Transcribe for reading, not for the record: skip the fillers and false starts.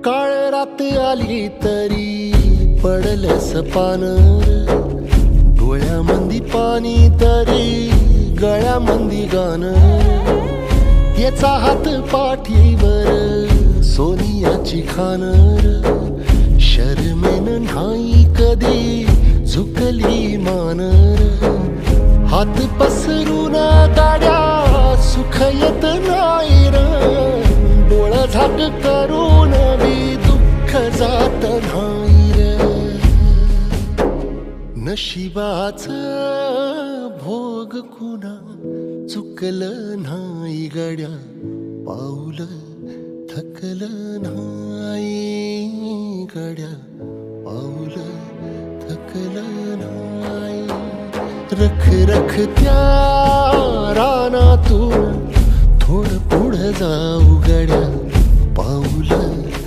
काळ रात आली तरी पडलंस पानर, डोळ्यामंदी पाणी तरी गळ्यामंदी गाणं, याचा हात पाठीवर सोनियाची खानर, शर्मेन नाही कधी झुकली मानर, हात पसरून गाड्या सुख येत नाही र, डोळ झाक करून बी दुःख जात नाही र, नशिबाचं भोग कुणा चुकलं नाही गड्या, पाऊल थकलं नाही गड्या, पाऊल थकलं नाही, रख रख त्या रानातून थोडं पुढं जाऊ गड्या,